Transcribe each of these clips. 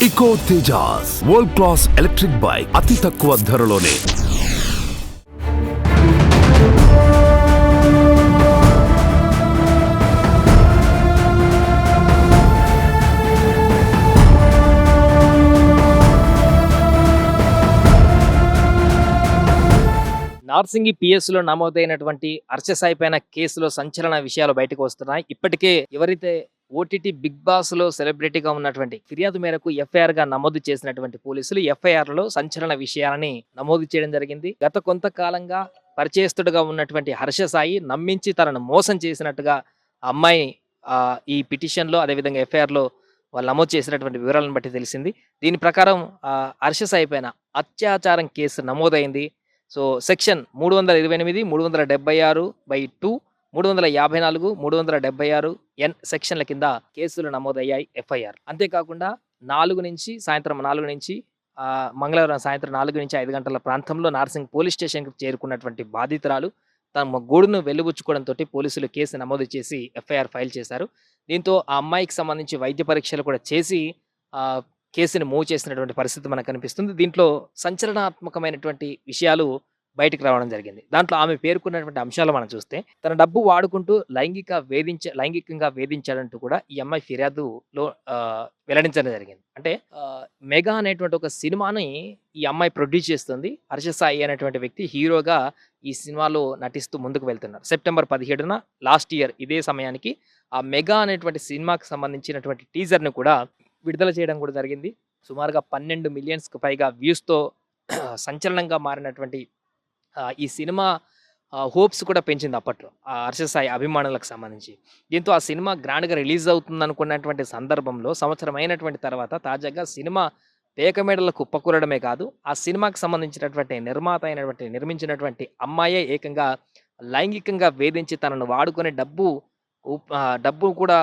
ఇకో Tejas world class electric bike అతి తక్కువ ధరలోనే. నార్సింగి పిఎస్లో నమోదైనటువంటి హర్ష సాయి పైన కేసులో సంచలన విషయాలు బయటకు వస్తున్నాయి. ఇప్పటికే ఎవరైతే ఓటీటీ బిగ్ బాస్ లో సెలబ్రిటీగా ఉన్నటువంటి ఫిర్యాదు మేరకు ఎఫ్ఐఆర్ గా నమోదు చేసినటువంటి పోలీసులు ఎఫ్ఐఆర్ లో సంచలన విషయాలని నమోదు చేయడం జరిగింది. గత కొంతకాలంగా పరిచయస్తుడుగా ఉన్నటువంటి హర్ష సాయి నమ్మించి తనను మోసం చేసినట్టుగా అమ్మాయి ఈ పిటిషన్ లో అదేవిధంగా ఎఫ్ఐఆర్ లో వాళ్ళు నమోదు చేసినటువంటి వివరాలను బట్టి తెలిసింది. దీని ప్రకారం హర్ష సాయి పైన అత్యాచారం కేసు నమోదైంది. సో సెక్షన్ 328, 376/2, 354, 376 ఎన్ సెక్షన్ల కింద కేసులు నమోదయ్యాయి ఎఫ్ఐఆర్. అంతేకాకుండా సాయంత్రం 4 నుంచి మంగళవారం సాయంత్రం 4 నుంచి 5 గంటల ప్రాంతంలో నార్సింగ్ పోలీస్ స్టేషన్కి చేరుకున్నటువంటి బాధితురాలు తమ గూడును వెలుబుచ్చుకోవడంతో పోలీసులు కేసు నమోదు చేసి ఎఫ్ఐఆర్ ఫైల్ చేశారు. దీంతో ఆ అమ్మాయికి సంబంధించి వైద్య పరీక్షలు కూడా చేసి కేసుని మూవ్ చేసినటువంటి పరిస్థితి మనకు కనిపిస్తుంది. దీంట్లో సంచలనాత్మకమైనటువంటి విషయాలు బయటకు రావడం జరిగింది. దాంట్లో ఆమె పేర్కొన్నటువంటి అంశాలు మనం చూస్తే, తన డబ్బు వాడుకుంటూ లైంగికంగా వేధించాడంటూ కూడా ఈ అమ్మాయి ఫిర్యాదులో వెల్లడించడం జరిగింది. అంటే మెగా అనేటువంటి ఒక సినిమాని ఈ అమ్మాయి ప్రొడ్యూస్ చేస్తుంది. హర్ష సాయి అనేటువంటి వ్యక్తి హీరోగా ఈ సినిమాలో నటిస్తూ ముందుకు వెళ్తున్నారు. సెప్టెంబర్ 17న లాస్ట్ ఇయర్ ఇదే సమయానికి ఆ మెగా అనేటువంటి సినిమాకి సంబంధించినటువంటి టీజర్ను కూడా విడుదల చేయడం కూడా జరిగింది. సుమారుగా 12 మిలియన్స్కి పైగా వ్యూస్తో సంచలనంగా మారినటువంటి ఈ సినిమా హోప్స్ కూడా పెంచింది అప్పట్లో హర్ష సాయి అభిమానులకు సంబంధించి. దీంతో ఆ సినిమా గ్రాండ్గా రిలీజ్ అవుతుంది అనుకున్నటువంటి సందర్భంలో సంవత్సరం అయినటువంటి తర్వాత తాజాగా సినిమా పేకమేడలకు కుప్పకూరడమే కాదు, ఆ సినిమాకి సంబంధించినటువంటి నిర్మించినటువంటి అమ్మాయే ఏకంగా లైంగికంగా వేధించి తనను వాడుకునే డబ్బు కూడా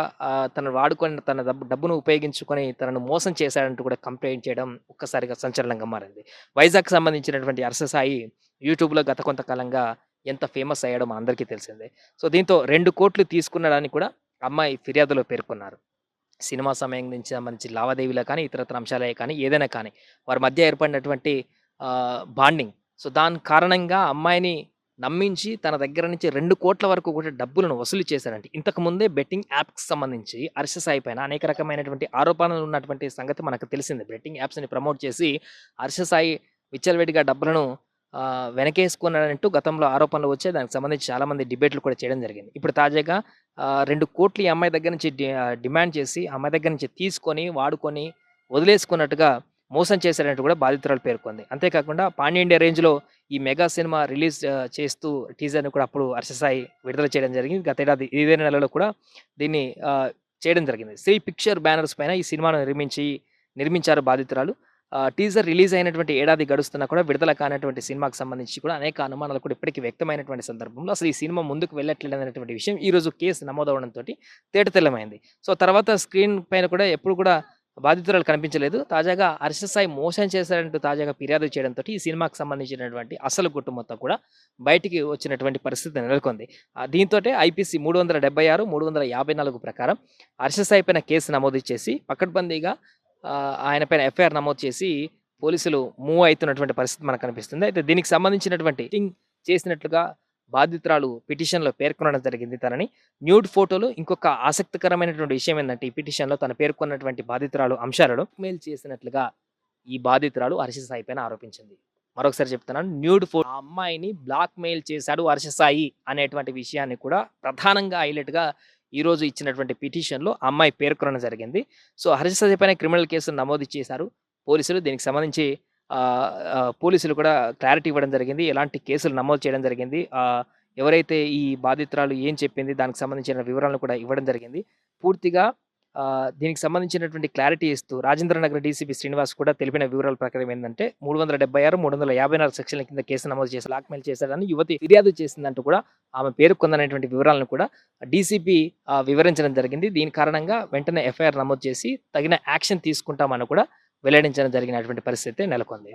తను వాడుకొని తన డబ్బును ఉపయోగించుకొని తనను మోసం చేశాడంటూ కూడా కంప్లైంట్ చేయడం ఒక్కసారిగా సంచలనంగా మారింది. వైజాగ్ సంబంధించినటువంటి హర్ష సాయి యూట్యూబ్లో గత కొంతకాలంగా ఎంత ఫేమస్ అయ్యాడో మనందరికీ తెలిసిందే. సో దీంతో 2 కోట్లు తీసుకున్నడానికి కూడా అమ్మాయి ఫిర్యాదులో పేర్కొన్నారు. సినిమా సమయం నుంచి సంబంధించి లావాదేవీలో కానీ ఇతరత్ర అంశాలే కానీ ఏదైనా కానీ వారి మధ్య ఏర్పడినటువంటి బాండింగ్, సో దాని కారణంగా అమ్మాయిని నమ్మించి తన దగ్గర నుంచి 2 కోట్ల వరకు కూడా డబ్బులను వసూలు చేశారంటే. ఇంతకు ముందే బెట్టింగ్ యాప్కి సంబంధించి హర్ష సాయి పైన అనేక రకమైనటువంటి ఆరోపణలు ఉన్నటువంటి సంగతి మనకు తెలిసింది. బెట్టింగ్ యాప్స్ని ప్రమోట్ చేసి హర్ష సాయి విచ్చలవిడిగా డబ్బులను వెనకేసుకున్నాడంటూ గతంలో ఆరోపణలు వచ్చాయి. దానికి సంబంధించి చాలామంది డిబేట్లు కూడా చేయడం జరిగింది. ఇప్పుడు తాజాగా 2 కోట్లు ఈ అమ్మాయి దగ్గర నుంచి డిమాండ్ చేసి అమ్మాయి దగ్గర నుంచి తీసుకొని వాడుకొని వదిలేసుకున్నట్టుగా మోసం చేశాడంటూ కూడా బాధితురాలు పేర్కొంది. అంతేకాకుండా పాన్ ఇండియా రేంజ్లో ఈ మెగా సినిమా రిలీజ్ చేస్తూ టీజర్ని కూడా అప్పుడు హర్ష సాయి విడుదల చేయడం జరిగింది. గత ఏడాది ఇదే నెలలో కూడా దీన్ని చేయడం జరిగింది. శ్రీ పిక్చర్ బ్యానర్స్ పైన ఈ సినిమాను నిర్మించారు బాధితురాలు. టీజర్ రిలీజ్ అయినటువంటి ఏడాది గడుస్తున్నా కూడా విడుదల కానటువంటి సినిమాకి సంబంధించి కూడా అనేక అనుమానాలు కూడా ఇప్పటికీ వ్యక్తమైనటువంటి సందర్భంలో అసలు ఈ సినిమా ముందుకు వెళ్ళట్లేదు అనేటువంటి విషయం ఈరోజు కేసు నమోదవడంతో తేటతెల్లమైంది. సో తర్వాత స్క్రీన్ పైన కూడా ఎప్పుడు కూడా బాధితురాలు కనిపించలేదు. తాజాగా హర్ష సాయి మోసం చేశారంటూ తాజాగా ఫిర్యాదు చేయడంతో ఈ సినిమాకి సంబంధించినటువంటి అసలు గుట్టు మొత్తం కూడా బయటికి వచ్చినటువంటి పరిస్థితి నెలకొంది. దీంతో ఐపీసీ 376, 354 ప్రకారం హర్ష సాయి పైన కేసు నమోదు చేసి పకడ్బందీగా ఆయన పైన ఎఫ్ఐఆర్ నమోదు చేసి పోలీసులు మూవ్ అవుతున్నటువంటి పరిస్థితి మనకు కనిపిస్తుంది. అయితే దీనికి సంబంధించినటువంటి చేసినట్లుగా బాధితురాలు పిటిషన్లో పేర్కొనడం జరిగింది. తనని న్యూడ్ ఫోటోలు. ఇంకొక ఆసక్తికరమైనటువంటి విషయం ఏంటంటే ఈ పిటిషన్లో తను పేర్కొన్నటువంటి బాధితురాలు అంశాలలో మెయిల్ చేసినట్లుగా ఈ బాధితురాలు హర్ష సాయి పైన ఆరోపించింది. మరొకసారి చెప్తున్నాను, న్యూడ్ ఫోటో అమ్మాయిని బ్లాక్ మెయిల్ చేశాడు హర్ష సాయి అనేటువంటి విషయాన్ని కూడా ప్రధానంగా హైలైట్గా ఈరోజు ఇచ్చినటువంటి పిటిషన్లో అమ్మాయి పేర్కొనడం జరిగింది. సో హర్ష సాయి పైన క్రిమినల్ కేసును నమోదు చేశారు పోలీసులు. దీనికి సంబంధించి పోలీసులు కూడా క్లారిటీ ఇవ్వడం జరిగింది. ఎలాంటి కేసులు నమోదు చేయడం జరిగింది, ఎవరైతే ఈ బాధితురాలు ఏం చెప్పింది దానికి సంబంధించిన వివరాలను కూడా ఇవ్వడం జరిగింది. పూర్తిగా దీనికి సంబంధించినటువంటి క్లారిటీ ఇస్తూ రాజేంద్రనగర్ డీసీపీ శ్రీనివాస్ కూడా తెలిపిన వివరాల ప్రకారం ఏంటంటే 376, 354 సెక్షన్ల కింద కేసు నమోదు చేసి బ్లాక్మెయిల్ చేశాడని యువతి ఫిర్యాదు చేసిందంటూ కూడా ఆమె పేర్కొందనేటువంటి వివరాలను కూడా డీసీపీ వివరించడం జరిగింది. దీని కారణంగా వెంటనే ఎఫ్ఐఆర్ నమోదు చేసి తగిన యాక్షన్ తీసుకుంటామని కూడా వెల్లడించడం జరిగినటువంటి పరిస్థితి నెలకొంది.